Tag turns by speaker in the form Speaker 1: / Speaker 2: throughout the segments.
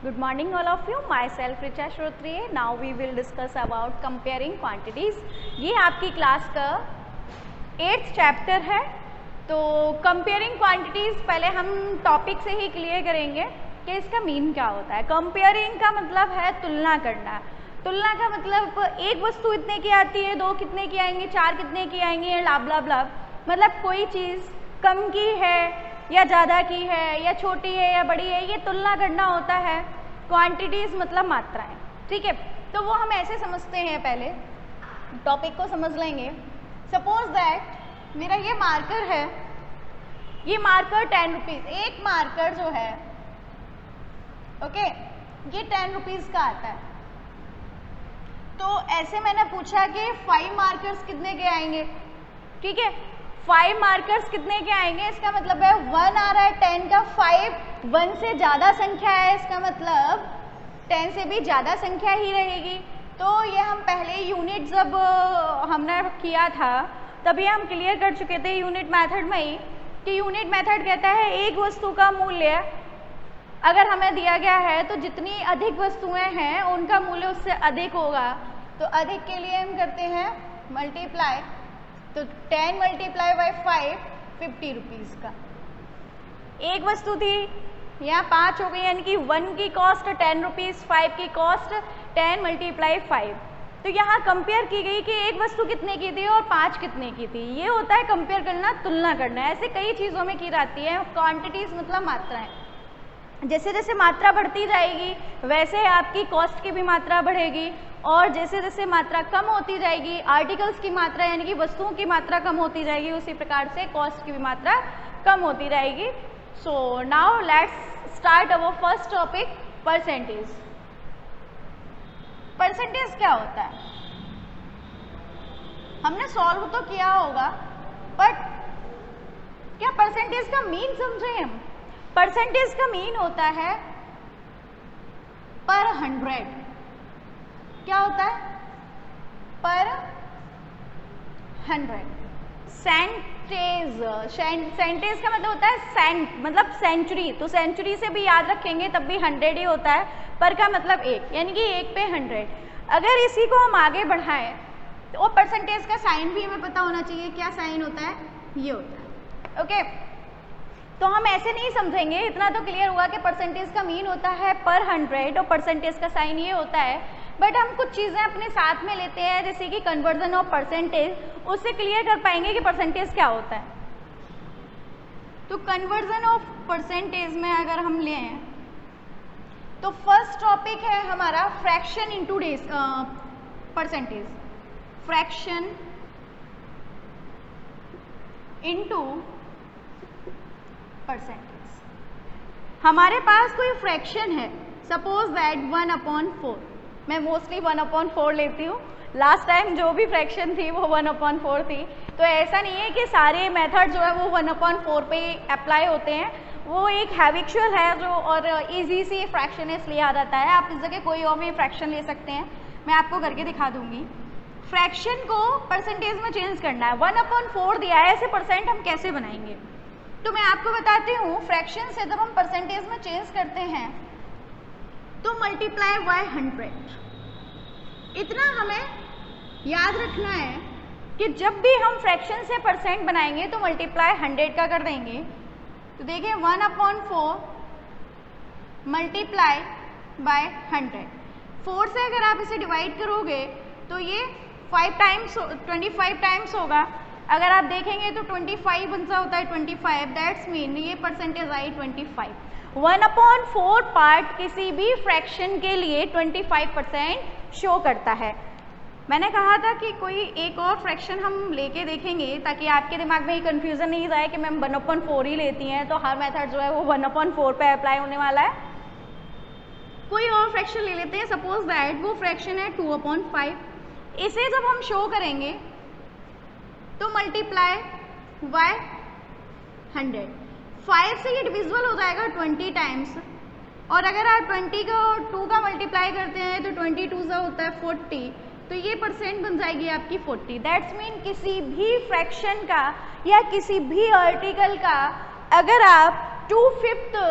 Speaker 1: Good morning all of you. Myself Richa Shrotriye. Now we will discuss about comparing quantities. ये आपकी class का 8th chapter है. तो comparing quantities पहले हम टॉपिक से ही क्लियर करेंगे कि इसका मीन क्या होता है. कंपेयरिंग का मतलब है तुलना करना. तुलना का मतलब एक वस्तु इतने की आती है, दो कितने की आएंगे, चार कितने की आएंगे, लाभ लाभ लाभ. मतलब कोई चीज़ कम की है या ज़्यादा की है या छोटी है या बड़ी है, ये तुलना करना होता है. क्वांटिटीज़ मतलब मात्राएं. ठीक है, तो वो हम ऐसे समझते हैं. पहले टॉपिक को समझ लेंगे. सपोज दैट मेरा ये मार्कर है, ये मार्कर 10 रुपीज़. एक मार्कर जो है ओके ये 10 रुपीज़ का आता है. तो ऐसे मैंने पूछा कि 5 मार्कर्स कितने के आएंगे. ठीक है, 5 मार्कर्स कितने के आएंगे, इसका मतलब है 1 आ रहा है 10 का. 5 1 से ज़्यादा संख्या है, इसका मतलब 10 से भी ज़्यादा संख्या ही रहेगी. तो ये हम पहले यूनिट जब हमने किया था तभी हम क्लियर कर चुके थे यूनिट मेथड में ही, कि यूनिट मेथड कहता है एक वस्तु का मूल्य अगर हमें दिया गया है तो जितनी अधिक वस्तुएं हैं उनका मूल्य उससे अधिक होगा. तो अधिक के लिए हम करते हैं मल्टीप्लाई. तो 10 मल्टीप्लाई बाई 5 50 रुपीज़ का. एक वस्तु थी, यहाँ 5 हो गई, यानी कि 1 की कॉस्ट 10 रुपीज़, 5 की कॉस्ट 10 मल्टीप्लाई 5. तो यहाँ कंपेयर की गई कि एक वस्तु कितने की थी और 5 कितने की थी. ये होता है कंपेयर करना, तुलना करना. ऐसे कई चीज़ों में की जाती है. क्वांटिटीज़ मतलब मात्राएं. जैसे जैसे मात्रा बढ़ती जाएगी वैसे आपकी कॉस्ट की भी मात्रा बढ़ेगी, और जैसे जैसे मात्रा कम होती जाएगी, आर्टिकल्स की मात्रा यानी कि वस्तुओं की मात्रा कम होती जाएगी, उसी प्रकार से कॉस्ट की भी मात्रा कम होती रहेगी. So now let's start our first topic, percentage. Percentage क्या होता है हमने सॉल्व तो किया होगा, बट क्या परसेंटेज का मीन समझे हम. परसेंटेज का मीन होता है पर 100. क्या होता है पर 100. सेंटेज का मतलब होता है सेंट, मतलब सेंचुरी. तो सेंचुरी से भी याद रखेंगे तब भी 100 ही होता है. पर का मतलब एक, यानी कि 1 पे 100. अगर इसी को हम आगे बढ़ाएं तो वो परसेंटेज का साइन भी हमें पता होना चाहिए. क्या साइन होता है, ये होता है. ओके, तो हम ऐसे नहीं समझेंगे. इतना तो क्लियर हुआ कि परसेंटेज का मीन होता है पर 100 और परसेंटेज का साइन ये होता है. बट हम कुछ चीज़ें अपने साथ में लेते हैं, जैसे कि कन्वर्जन ऑफ परसेंटेज, उससे क्लियर कर पाएंगे कि परसेंटेज क्या होता है. तो कन्वर्जन ऑफ परसेंटेज में अगर हम लें तो फर्स्ट टॉपिक है हमारा fraction into percentage. Fraction into percentage. हमारे पास कोई फ्रैक्शन है, सपोज दैट 1/4. मैं मोस्टली 1/4 लेती हूँ. लास्ट टाइम जो भी फ्रैक्शन थी वो 1/4 थी. तो ऐसा नहीं है कि सारे मेथड जो है वो 1/4 पे अप्लाई होते हैं. वो एक हैबिचुअल है जो, और इजी सी फ्रैक्शन है इसलिए आ जाता है. आप इस जगह कोई और भी फ्रैक्शन ले सकते हैं, मैं आपको करके दिखा दूंगी. फ्रैक्शन को परसेंटेज में चेंज करना है. 1/4 दिया है, ऐसे परसेंट हम कैसे बनाएंगे. तो मैं आपको बताती हूँ, फ्रैक्शन से जब हम परसेंटेज में चेंज करते हैं तो मल्टीप्लाई बाय 100. इतना हमें याद रखना है कि जब भी हम फ्रैक्शन से परसेंट बनाएंगे तो मल्टीप्लाई 100 का कर देंगे. तो देखिए 1/4 मल्टीप्लाई बाय 100. 4 से अगर आप इसे डिवाइड करोगे तो ये 25 टाइम्स होगा. अगर आप देखेंगे तो 25 बनसा होता है 25. दैट्स मीन ये परसेंटेज आई 25. 1/4 पार्ट किसी भी फ्रैक्शन के लिए 25% शो करता है. मैंने कहा था कि कोई एक और फ्रैक्शन हम लेके देखेंगे ताकि आपके दिमाग में ये कन्फ्यूज़न नहीं जाए कि मैम 1/4 ही लेती हैं तो हर मेथड जो है वो 1/4 पे अप्लाई होने वाला है. कोई और फ्रैक्शन ले लेते हैं. सपोज दैट वो फ्रैक्शन है 2/5. इसे जब हम शो करेंगे तो मल्टीप्लाई बाय 100. 5 से ये डिविजिबल हो जाएगा 20 टाइम्स, और अगर आप 20 का 2 का मल्टीप्लाई करते हैं तो 22 से होता है 40. तो ये परसेंट बन जाएगी आपकी 40. दैट्स मीन किसी भी फ्रैक्शन का या किसी भी आर्टिकल का अगर आप 2/5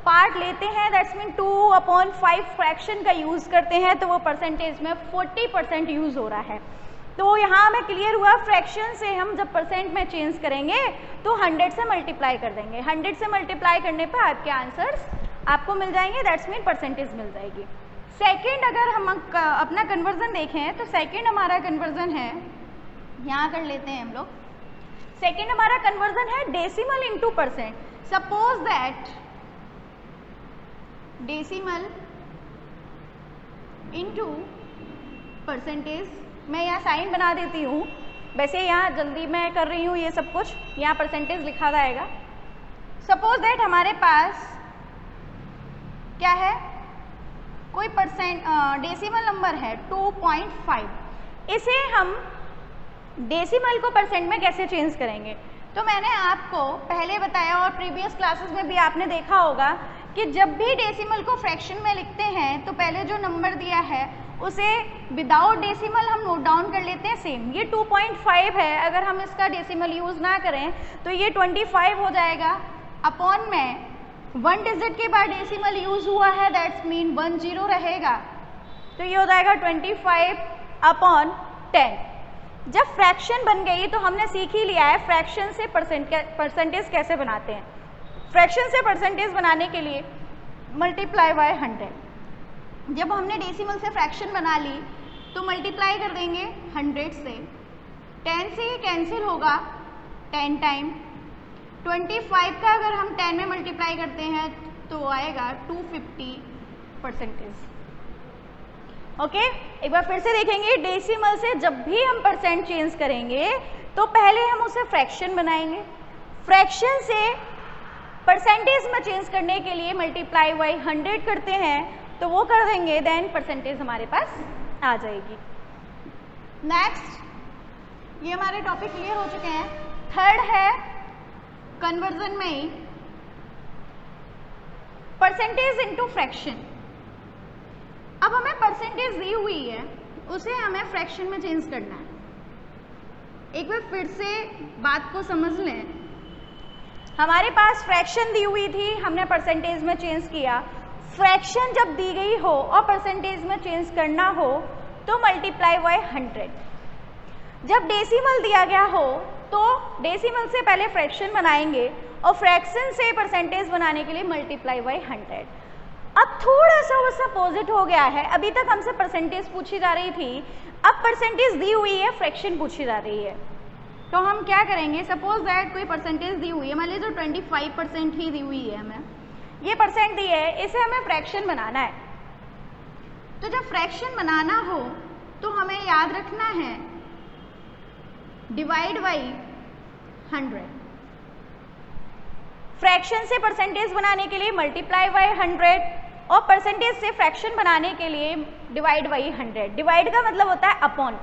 Speaker 1: पार्ट लेते हैं, दैट्स मीन 2/5 फ्रैक्शन का यूज़ करते हैं, तो वो परसेंटेज में 40% यूज़ हो रहा है। तो यहाँ हमें क्लियर हुआ फ्रैक्शन से हम जब परसेंट में चेंज करेंगे तो 100 से मल्टीप्लाई कर देंगे। 100 से मल्टीप्लाई करने पर आपके आंसर्स आपको मिल जाएंगे, दैट्स मीन परसेंटेज मिल जाएगी। सेकंड अगर हम अपना कन्वर्जन देखें तो सेकंड हमारा कन्वर्जन है, यहाँ कर लेते हैं हम लोग। सेकंड हमारा कन्वर्जन है decimal into percent. Suppose that decimal into percentage, मैं यहाँ साइन बना देती हूँ, वैसे यहाँ जल्दी मैं कर रही हूँ ये सब कुछ, यहाँ परसेंटेज लिखा जाएगा। सपोज दैट हमारे पास क्या है, कोई डेसिमल नंबर है 2.5, इसे हम डेसिमल को परसेंट में कैसे चेंज करेंगे। तो मैंने आपको पहले बताया और प्रीवियस क्लासेस में भी आपने देखा होगा कि जब भी डेसिमल को फ्रैक्शन में लिखते हैं तो पहले जो नंबर दिया है उसे विदाउट डेसिमल हम नोट डाउन कर लेते हैं सेम। ये 2.5 है, अगर हम इसका डेसिमल यूज़ ना करें तो ये 25 हो जाएगा। अपॉन में 1 डिजिट के बाद डेसिमल यूज़ हुआ है, दैट्स मीन 10 रहेगा, तो ये हो जाएगा 25/10। जब फ्रैक्शन बन गई तो हमने सीख ही लिया है फ्रैक्शन से परसेंटेज कैसे बनाते हैं। फ्रैक्शन से परसेंटेज बनाने के लिए मल्टीप्लाई बाय 100। जब हमने डेसिमल से फ्रैक्शन बना ली तो मल्टीप्लाई कर देंगे 100 से, 10 से ये कैंसिल होगा 10 टाइम, 25 का अगर हम 10 में मल्टीप्लाई करते हैं तो आएगा 250 परसेंटेज। ओके, एक बार फिर से देखेंगे, डेसिमल से जब भी हम परसेंट चेंज करेंगे तो पहले हम उसे फ्रैक्शन बनाएंगे, फ्रैक्शन से परसेंटेज में चेंज करने के लिए मल्टीप्लाई बाई 100 करते हैं, तो वो कर देंगे, देन परसेंटेज हमारे पास आ जाएगी। नेक्स्ट, ये हमारे टॉपिक क्लियर हो चुके हैं। थर्ड है कन्वर्जन में ही परसेंटेज इनटू फ्रैक्शन। अब हमें परसेंटेज दी हुई है, उसे हमें फ्रैक्शन में चेंज करना है। एक बार फिर से बात को समझ लें, हमारे पास फ्रैक्शन दी हुई थी, हमने परसेंटेज में चेंज किया। फ्रैक्शन जब दी गई हो और परसेंटेज में चेंज करना हो तो मल्टीप्लाई बाय 100। जब डेसिमल दिया गया हो तो डेसिमल से पहले फ्रैक्शन बनाएंगे और फ्रैक्शन से परसेंटेज बनाने के लिए मल्टीप्लाई बाय 100। अब थोड़ा सा वो अपोजिट हो गया है, अभी तक हमसे परसेंटेज पूछी जा रही थी, अब परसेंटेज दी हुई है, फ्रैक्शन पूछी जा रही है। तो हम क्या करेंगे, सपोज दैट कोई परसेंटेज दी हुई है, मान लीजिए 25% ही दी हुई है, हमें ये परसेंट दी है, इसे हमें फ्रैक्शन बनाना है। तो जब फ्रैक्शन बनाना हो तो हमें याद रखना है डिवाइड बाई 100। फ्रैक्शन से परसेंटेज बनाने के लिए मल्टीप्लाई बाई 100 और परसेंटेज से फ्रैक्शन बनाने के लिए डिवाइड बाई 100। डिवाइड का मतलब होता है अपॉन,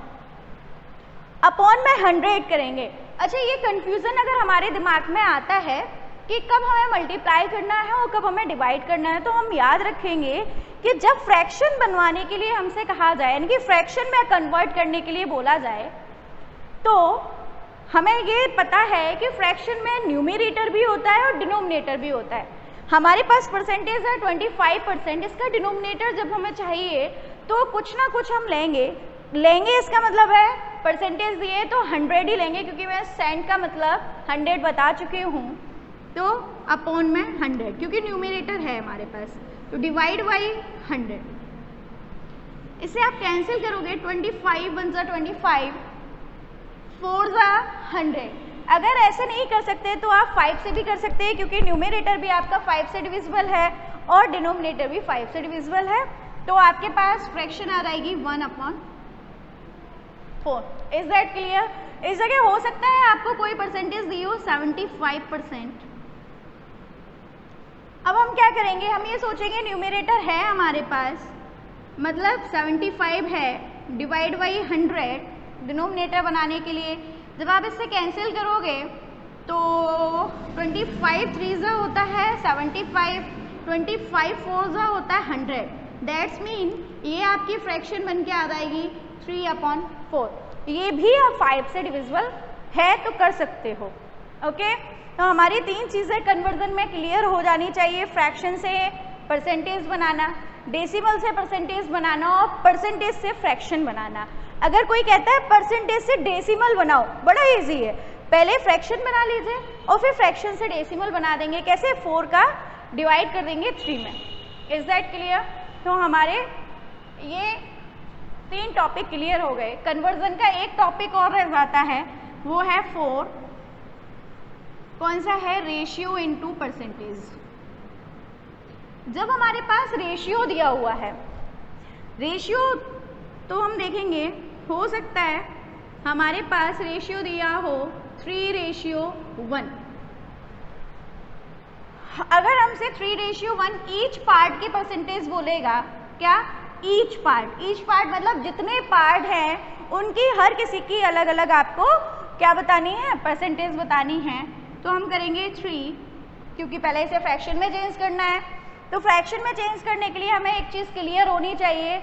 Speaker 1: अपॉन में 100 करेंगे। अच्छा, ये कंफ्यूजन अगर हमारे दिमाग में आता है कि कब हमें मल्टीप्लाई करना है और कब हमें डिवाइड करना है, तो हम याद रखेंगे कि जब फ्रैक्शन बनवाने के लिए हमसे कहा जाए, यानी कि फ्रैक्शन में कन्वर्ट करने के लिए बोला जाए, तो हमें ये पता है कि फ्रैक्शन में न्यूमरेटर भी होता है और डिनोमिनेटर भी होता है। हमारे पास परसेंटेज है 25%, इसका डिनोमिनेटर जब हमें चाहिए तो कुछ ना कुछ हम लेंगे। इसका मतलब है परसेंटेज दिए तो 100 ही लेंगे, क्योंकि मैं सेंट का मतलब 100 बता चुकी हूँ, तो अपॉन में 100, क्योंकि न्यूमरेटर है हमारे पास, तो डिवाइड बाई 100। इसे आप कैंसिल करोगे, 25 1 जा 25, 4 जा 100। अगर ऐसे नहीं कर सकते तो आप 5 से भी कर सकते हैं, क्योंकि न्यूमरेटर भी आपका 5 से डिविजिबल है और डिनोमिनेटर भी 5 से डिविजिबल है, तो आपके पास फ्रैक्शन आ जाएगी 1/4। Is that clear? इस जगह हो सकता है आपको कोई परसेंटेज दी हो 75%। अब हम क्या करेंगे, हम ये सोचेंगे न्यूमरेटर है हमारे पास, मतलब 75 है, डिवाइड बाई 100 डिनोमिनेटर बनाने के लिए। जब आप इससे कैंसिल करोगे तो 25 3 जा होता है 75, 25 4 जा होता है 100। दैट्स मीन ये आपकी फ्रैक्शन बन के आ जाएगी 3/4। ये भी आप 5 से डिविजिबल है तो कर सकते हो। ओके, तो हमारी 3 चीज़ें कन्वर्जन में क्लियर हो जानी चाहिए, फ्रैक्शन से परसेंटेज बनाना, डेसिमल से परसेंटेज बनाना और परसेंटेज से फ्रैक्शन बनाना। अगर कोई कहता है परसेंटेज से डेसिमल बनाओ, बड़ा इजी है, पहले फ्रैक्शन बना लीजिए और फिर फ्रैक्शन से डेसिमल बना देंगे। कैसे? 4 का डिवाइड कर देंगे 3 में। Is that clear? तो हमारे ये 3 टॉपिक क्लियर हो गए। कन्वर्जन का एक टॉपिक और रह जाता है, वो है 4, कौन सा है? Ratio into percentage. जब हमारे पास रेशियो दिया हुआ है, रेशियो तो हम देखेंगे, हो सकता है हमारे पास रेशियो दिया हो 3:1। अगर हमसे 3:1 ईच पार्ट की परसेंटेज बोलेगा, क्या? ईच पार्ट मतलब जितने पार्ट हैं उनकी हर किसी की अलग अलग आपको क्या बतानी है? परसेंटेज बतानी है। तो हम करेंगे 3, क्योंकि पहले इसे फ्रैक्शन में चेंज करना है। तो फ्रैक्शन में चेंज करने के लिए हमें एक चीज़ क्लियर होनी चाहिए,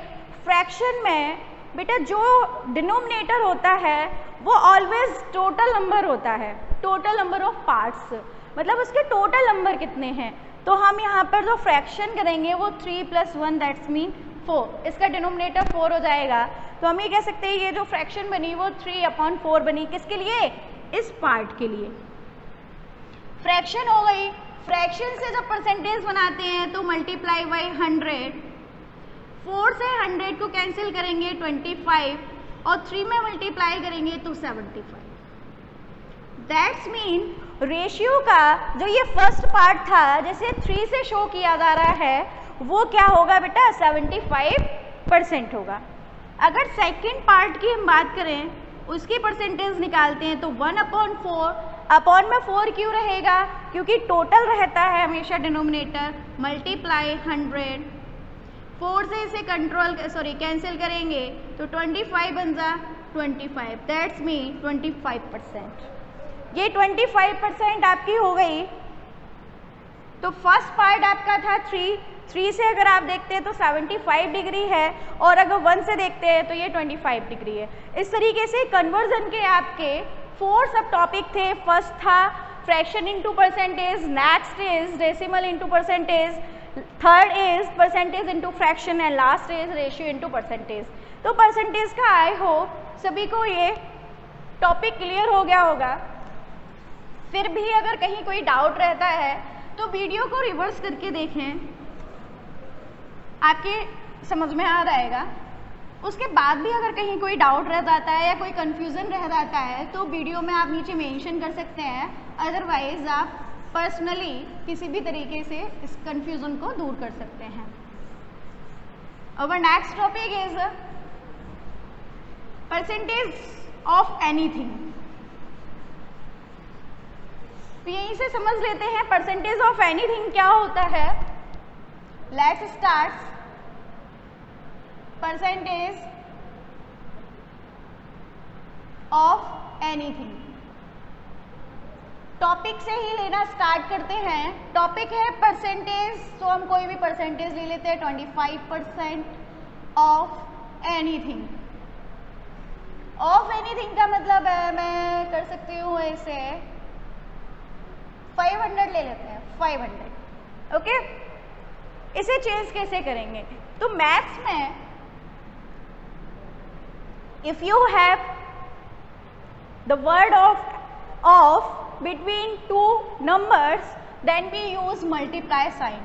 Speaker 1: फ्रैक्शन में बेटा जो डिनोमिनेटर होता है वो ऑलवेज टोटल नंबर होता है, टोटल नंबर ऑफ पार्ट्स, मतलब उसके टोटल नंबर कितने हैं। तो हम यहाँ पर जो फ्रैक्शन करेंगे वो 3 + 1 दैट्स मीन 4, इसका डिनोमिनेटर 4 हो जाएगा। तो हम ये कह सकते हैं ये जो फ्रैक्शन बनी वो 3/4 बनी। किसके लिए? इस पार्ट के लिए। फ्रैक्शन हो गई। फ्रैक्शन से जब परसेंटेज बनाते हैं तो मल्टीप्लाई बाई 100, 4 से 100 को कैंसिल करेंगे 25 और 3 में मल्टीप्लाई करेंगे तो 75। दैट्स मीन रेशियो का जो ये फर्स्ट पार्ट था जैसे 3 से शो किया जा रहा है वो क्या होगा बेटा? 75% होगा। अगर सेकंड पार्ट की हम बात करें, उसकी परसेंटेज निकालते हैं तो 1/4, अपॉन में 4 क्यों रहेगा? क्योंकि टोटल रहता है हमेशा डिनोमिनेटर, मल्टीप्लाई 100, 4 से इसे कैंसिल करेंगे तो 25 बन जा 25, दैट्स मीन 25%। ये 25% आपकी हो गई। तो फर्स्ट पार्ट आपका था 3 से अगर आप देखते हैं तो 75 डिग्री है और अगर 1 से देखते हैं तो ये 25 डिग्री है। इस तरीके से कन्वर्जन के आपके 4 सब टॉपिक थे। फर्स्ट था fraction into percentage, next is decimal into percentage, third is percentage into fraction and last is ratio into percentage. तो परसेंटेज का आई होप सभी को ये टॉपिक क्लियर हो गया होगा। फिर भी अगर कहीं कोई डाउट रहता है तो वीडियो को रिवर्स करके देखें, आपके समझ में आ जाएगा। उसके बाद भी अगर कहीं कोई डाउट रह जाता है या कोई कन्फ्यूज़न रह जाता है तो वीडियो में आप नीचे मेंशन कर सकते हैं, अदरवाइज आप पर्सनली किसी भी तरीके से इस कन्फ्यूज़न को दूर कर सकते हैं। Our next topic is percentage of anything. तो यहीं से समझ लेते हैं परसेंटेज ऑफ एनीथिंग क्या होता है। Let's start. Percentage of anything topic से ही लेना स्टार्ट करते हैं। टॉपिक है परसेंटेज, तो हम कोई भी परसेंटेज ले लेते हैं 25% ऑफ एनीथिंग। ऑफ एनीथिंग का मतलब है, मैं कर सकती हूँ इसे 500 ले लेते हैं, 500। ओके, इसे चेंज कैसे करेंगे? तो मैथ्स में if you have the word of between 2 numbers then we use multiply sign।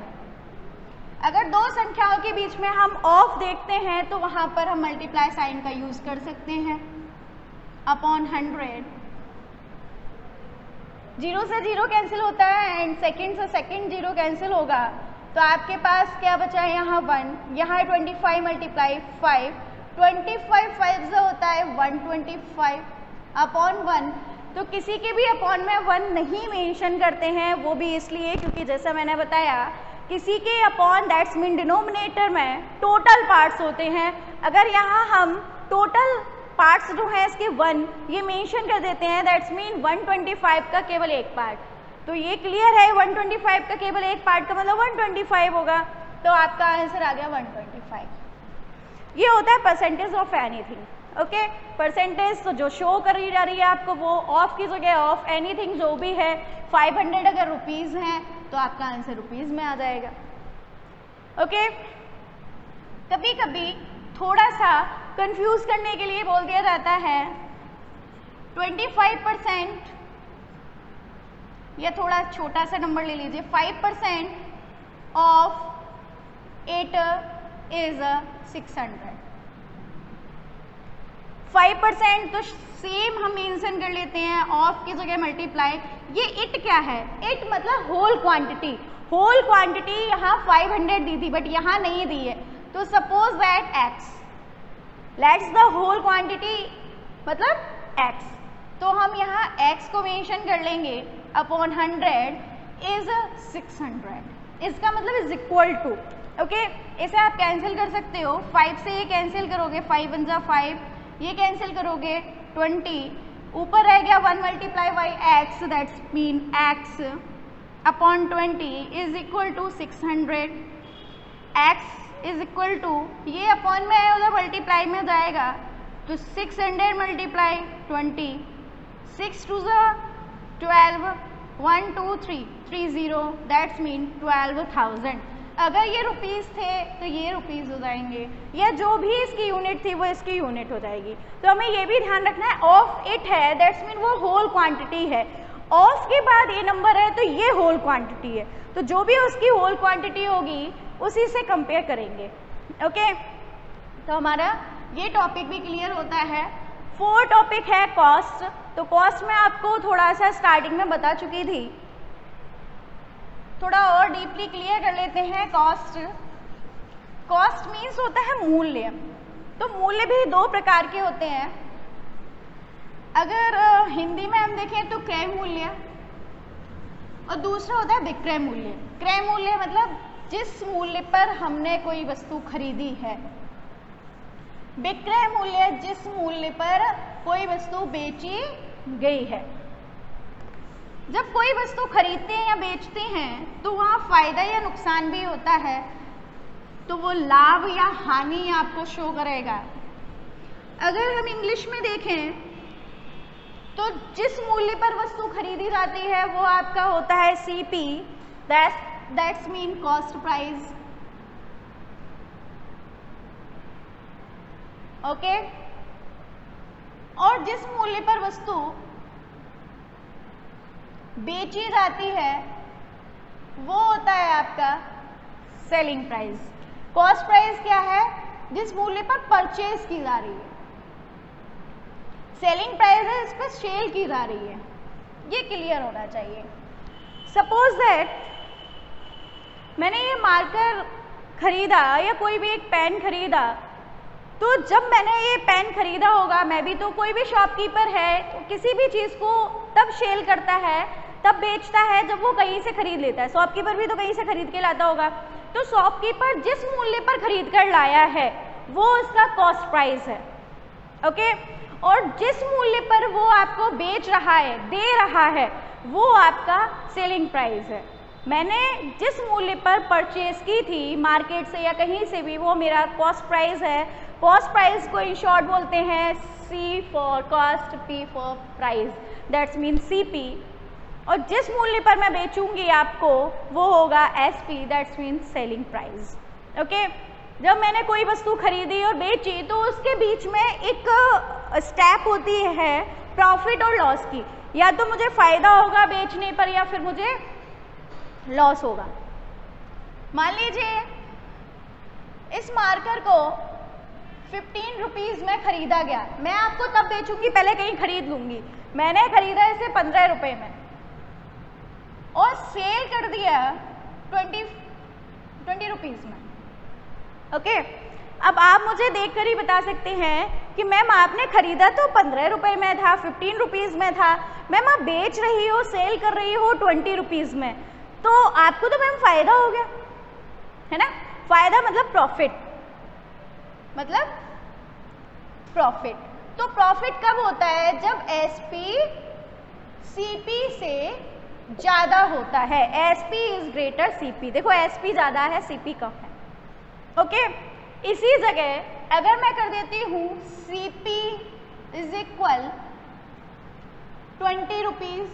Speaker 1: अगर दो संख्याओं के बीच में हम ऑफ देखते हैं तो वहां पर हम मल्टीप्लाई साइन का यूज कर सकते हैं। अपॉन 100, 0 से 0 कैंसिल होता है एंड सेकंड से सेकंड 0 कैंसिल होगा, तो आपके पास क्या बचा है? यहाँ 1, यहाँ 25 मल्टीप्लाई 5, 25 5 से होता है 125 अपॉन 1। तो किसी के भी अपॉन में 1 नहीं मेंशन करते हैं, वो भी इसलिए क्योंकि जैसा मैंने बताया किसी के अपॉन दैट्स मीन डिनोमिनेटर में टोटल पार्ट्स होते हैं। अगर यहाँ हम टोटल पार्ट्स जो हैं इसके 1 ये मेंशन कर देते हैं, दैट्स मीन 125 का केवल एक पार्ट। तो ये क्लियर है, 125 का केवल एक पार्ट का मतलब 125 होगा, तो आपका आंसर आ गया 125। ये होता है percentage of anything. Okay, percentage तो जो शो करी जा रही है आपको वो ऑफ की जगह ऑफ एनीथिंग जो भी है 500 अगर रुपीज़ हैं तो आपका आंसर रुपीज़ में आ जाएगा। ओके, कभी कभी थोड़ा सा कंफ्यूज करने के लिए बोल दिया जाता है 25% या थोड़ा छोटा सा नंबर ले लीजिए 5% ऑफ 8 इज 600। 5% तो सेम हम मेंशन कर लेते हैं, ऑफ की जगह मल्टीप्लाई। ये इट क्या है? इट मतलब होल क्वांटिटी। होल क्वांटिटी यहाँ 500 दी थी बट यहाँ नहीं दी है, तो suppose that x, let's the whole quantity मतलब x, तो हम यहाँ x को मेंशन कर लेंगे अपॉन 100 इज 600। इसका मतलब इज इक्वल टू, ओके, इसे आप कैंसिल कर सकते हो, 5 से ये कैंसिल करोगे 5 1 जा 5, ये कैंसिल करोगे 20, ऊपर रह गया 1 multiply by x, that's mean x upon 20 is equal to 600। x is equal to, ये अपॉन में है उधर मल्टीप्लाई में जाएगा तो 600 मल्टीप्लाई 20, 6 2 12, 1 2 3 30, दैट्स मीन 12,000। अगर ये रुपीज़ थे तो ये रुपीज़ हो जाएंगे, या जो भी इसकी यूनिट थी वो इसकी यूनिट हो जाएगी। तो हमें ये भी ध्यान रखना है ऑफ इट है, दैट्स मीन वो होल क्वांटिटी है। ऑफ के बाद ये नंबर है तो ये होल क्वांटिटी है, तो जो भी उसकी होल क्वांटिटी होगी उसी से कंपेयर करेंगे। ओके, तो हमारा ये टॉपिक भी क्लियर होता है। 4 टॉपिक है कॉस्ट। तो कॉस्ट में आपको थोड़ा सा स्टार्टिंग में बता चुकी थी, थोड़ा और डीपली क्लियर कर लेते हैं। कॉस्ट, कॉस्ट मीन्स होता है मूल्य। तो मूल्य भी 2 प्रकार के होते हैं। अगर हिंदी में हम देखें तो क्रय मूल्य और दूसरा होता है विक्रय मूल्य। क्रय मूल्य मतलब जिस मूल्य पर हमने कोई वस्तु खरीदी है, विक्रय मूल्य जिस मूल्य पर कोई वस्तु बेची गई है। जब कोई वस्तु खरीदते हैं या बेचते हैं तो वहाँ फायदा या नुकसान भी होता है, तो वो लाभ या हानि आपको शो करेगा। अगर हम इंग्लिश में देखें तो जिस मूल्य पर वस्तु खरीदी जाती है वो आपका होता है CP, that's mean cost price. Okay, और जिस मूल्य पर वस्तु बेची जाती है वो होता है आपका सेलिंग प्राइस। कॉस्ट प्राइस क्या है? जिस मूल्य पर परचेज की जा रही है। सेलिंग प्राइस है इस पर सेल की जा रही है। ये क्लियर होना चाहिए। सपोज दैट मैंने ये मार्कर खरीदा या कोई भी एक पेन खरीदा, तो जब मैंने ये पेन खरीदा होगा, मैं भी तो कोई भी शॉपकीपर है तो किसी भी चीज़ को तब सेल करता है, तब बेचता है जब वो कहीं से खरीद लेता है। शॉपकीपर भी तो कहीं से खरीद के लाता होगा। तो शॉपकीपर जिस मूल्य पर खरीद कर लाया है वो उसका कॉस्ट प्राइस है। ओके, और जिस मूल्य पर वो आपको बेच रहा है, दे रहा है, वो आपका सेलिंग प्राइस है। मैंने जिस मूल्य पर परचेज की थी मार्केट से या कहीं से भी, वो मेरा कॉस्ट प्राइस है। कॉस्ट प्राइस को इन शॉर्ट बोलते हैं C for cost, P for price, that's mean CP। और जिस मूल्य पर मैं बेचूंगी आपको वो होगा SP, that's mean selling price. Okay, जब मैंने कोई वस्तु खरीदी और बेची तो उसके बीच में एक स्टेप होती है प्रॉफिट और लॉस की। या तो मुझे फायदा होगा बेचने पर या फिर मुझे लॉस होगा। मान लीजिए इस मार्कर को 15 रुपीज़ में खरीदा गया, मैं आपको तब बेचूंगी, पहले कहीं खरीद लूंगी। मैंने खरीदा इसे 15 रुपये में और सेल कर दिया 20 रुपीज़ में। ओके, अब आप मुझे देखकर ही बता सकते हैं कि मैम आपने खरीदा तो 15 रुपये में था, 15 रुपीज़ में था, मैम आप बेच रही हो, सेल कर रही हो 20 रुपीज़ में, तो आपको तो मैम फ़ायदा हो गया है ना। फ़ायदा मतलब प्रॉफिट, मतलब प्रॉफिट। तो प्रॉफिट कब होता है? जब SP CP से ज़्यादा होता है। SP is greater CP। देखो SP ज़्यादा है, CP कम है। ओके, इसी जगह अगर मैं कर देती हूँ CP is equal 20 rupees,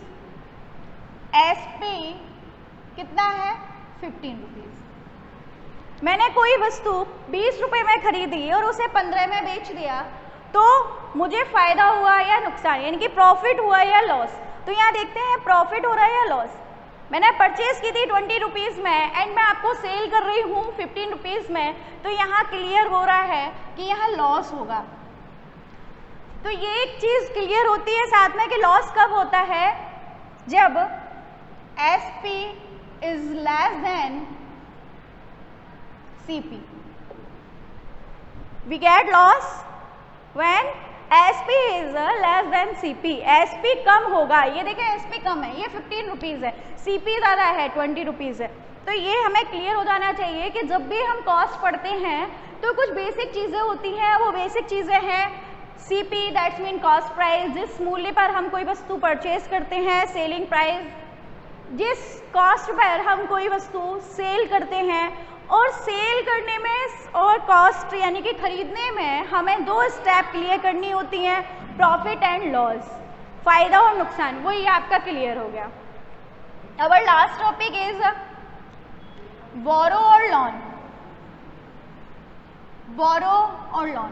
Speaker 1: SP कितना है 15 रुपीज़। मैंने कोई वस्तु 20 रुपये में खरीदी और उसे 15 में बेच दिया, तो मुझे फ़ायदा हुआ या नुकसान, यानी कि प्रॉफिट हुआ या लॉस। तो यहाँ देखते हैं प्रॉफिट हो रहा है या लॉस। मैंने परचेज की थी 20 रुपीज़ में एंड मैं आपको सेल कर रही हूँ 15 रुपीज़ में, तो यहाँ क्लियर हो रहा है कि यहाँ लॉस होगा। तो ये एक चीज़ क्लियर होती है साथ में कि लॉस कब होता है, जब SP is less than CP। We get loss when SP is less than CP। SP कम होगा, ये देखें SP कम है, ये 15 रुपीज़ है, CP ज़्यादा है 20 रुपीज़ है। तो ये हमें क्लियर हो जाना चाहिए कि जब भी हम कॉस्ट पढ़ते हैं तो कुछ बेसिक चीज़ें होती हैं, वो बेसिक चीज़ें हैं CP that's mean cost price, जिस मूल्य पर हम कोई वस्तु परचेज करते हैं, सेलिंग प्राइस, जिस कॉस्ट पर हम कोई वस्तु सेल करते हैं। और सेल करने में और कॉस्ट यानी कि खरीदने में हमें दो स्टेप क्लियर करनी होती हैं, प्रॉफिट एंड लॉस, फायदा और नुकसान। वो ये आपका क्लियर हो गया। अवर लास्ट टॉपिक इज बोरो और लॉन। बोरो और लॉन,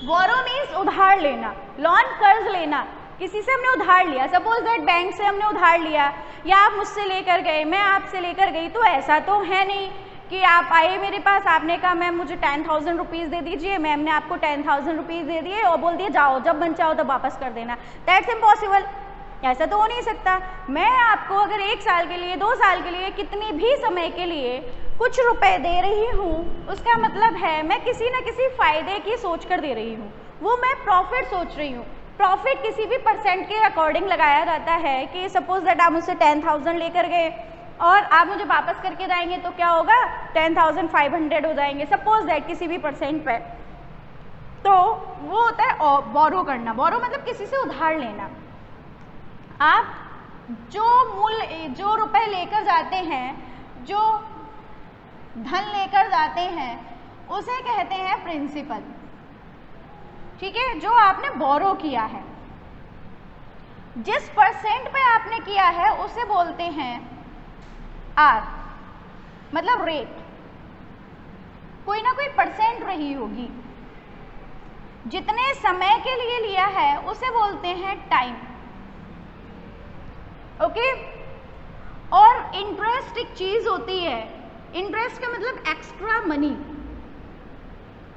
Speaker 1: बोरो मीन्स उधार लेना, लॉन कर्ज लेना। किसी से हमने उधार लिया, सपोज दैट बैंक से हमने उधार लिया या आप मुझसे लेकर गए, मैं आपसे लेकर गई, तो ऐसा तो है नहीं कि आप आए मेरे पास, आपने कहा मैम मुझे 10,000 रुपीज़ दे दीजिए, मैम ने आपको 10,000 रुपीज़ दे दिए और बोल दिए जाओ जब मन चाहो तब वापस कर देना। दैट्स इम्पॉसिबल, ऐसा तो हो नहीं सकता। मैं आपको अगर 1 साल के लिए, 2 साल के लिए, कितनी भी समय के लिए कुछ रुपए दे रही हूँ, उसका मतलब है मैं किसी न किसी फ़ायदे की सोच कर दे रही हूँ, वो मैं प्रॉफिट सोच रही हूँ। प्रॉफिट किसी भी परसेंट के अकॉर्डिंग लगाया जाता है कि सपोज दैट आप मुझसे 10,000 लेकर गए और आप मुझे वापस करके जाएंगे तो क्या होगा, 10,500 हो जाएंगे, सपोज दैट किसी भी परसेंट पे। तो वो होता है बोरो करना। बोरो मतलब किसी से उधार लेना। आप जो रुपए लेकर जाते हैं, जो धन लेकर जाते हैं, उसे कहते हैं प्रिंसिपल। ठीक है, जो आपने बोरो किया है, जिस परसेंट पे आपने किया है उसे बोलते हैं R, मतलब रेट। कोई ना कोई परसेंट रही होगी। जितने समय के लिए लिया है उसे बोलते हैं टाइम। ओके। और इंटरेस्ट एक चीज होती है, इंटरेस्ट का मतलब एक्स्ट्रा मनी।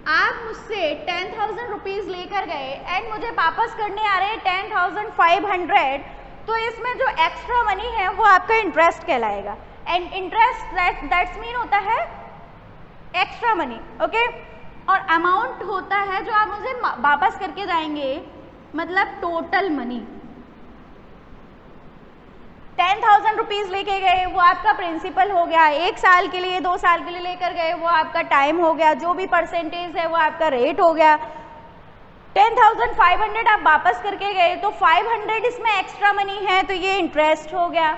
Speaker 1: आप मुझसे 10,000 रुपीज़ लेकर गए एंड मुझे वापस करने आ रहे हैं 10,500, तो इसमें जो एक्स्ट्रा मनी है वो आपका इंटरेस्ट कहलाएगा। एंड इंटरेस्ट दैट्स मीन होता है एक्स्ट्रा मनी। ओके। और अमाउंट होता है जो आप मुझे वापस करके जाएंगे, मतलब टोटल मनी। 10,000 रुपीज़ लेके गए वो आपका प्रिंसिपल हो गया, 1 साल के लिए, 2 साल के लिए लेकर गए वो आपका टाइम हो गया, जो भी परसेंटेज है वो आपका रेट हो गया। 10,500 आप वापस करके गए तो 500 इसमें एक्स्ट्रा मनी है, तो ये इंटरेस्ट हो गया।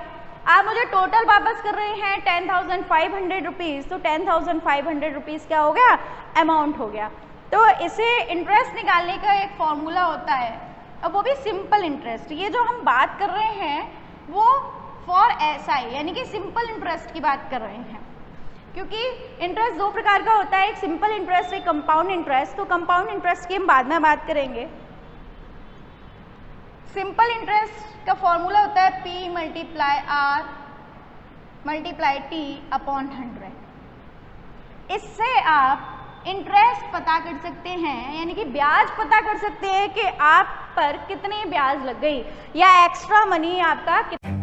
Speaker 1: आप मुझे टोटल वापस कर रहे हैं 10,500 रुपीज़, तो 10,500 रुपीज़ क्या हो गया, अमाउंट हो गया। तो इसे इंटरेस्ट निकालने का एक फॉर्मूला होता है, अब वो भी सिंपल इंटरेस्ट। ये जो हम बात कर रहे हैं वो फॉर SI यानी कि सिंपल इंटरेस्ट की बात कर रहे हैं, क्योंकि इंटरेस्ट 2 प्रकार का होता है, एक सिंपल इंटरेस्ट, एक कंपाउंड इंटरेस्ट। तो कंपाउंड इंटरेस्ट की हम बाद में बात करेंगे। सिंपल इंटरेस्ट का फॉर्मूला होता है P × R × T अपॉन 100। इससे आप इंटरेस्ट पता कर सकते हैं, यानी कि ब्याज पता कर सकते हैं कि आप पर कितनी ब्याज लग गई या एक्स्ट्रा मनी आपका कितना।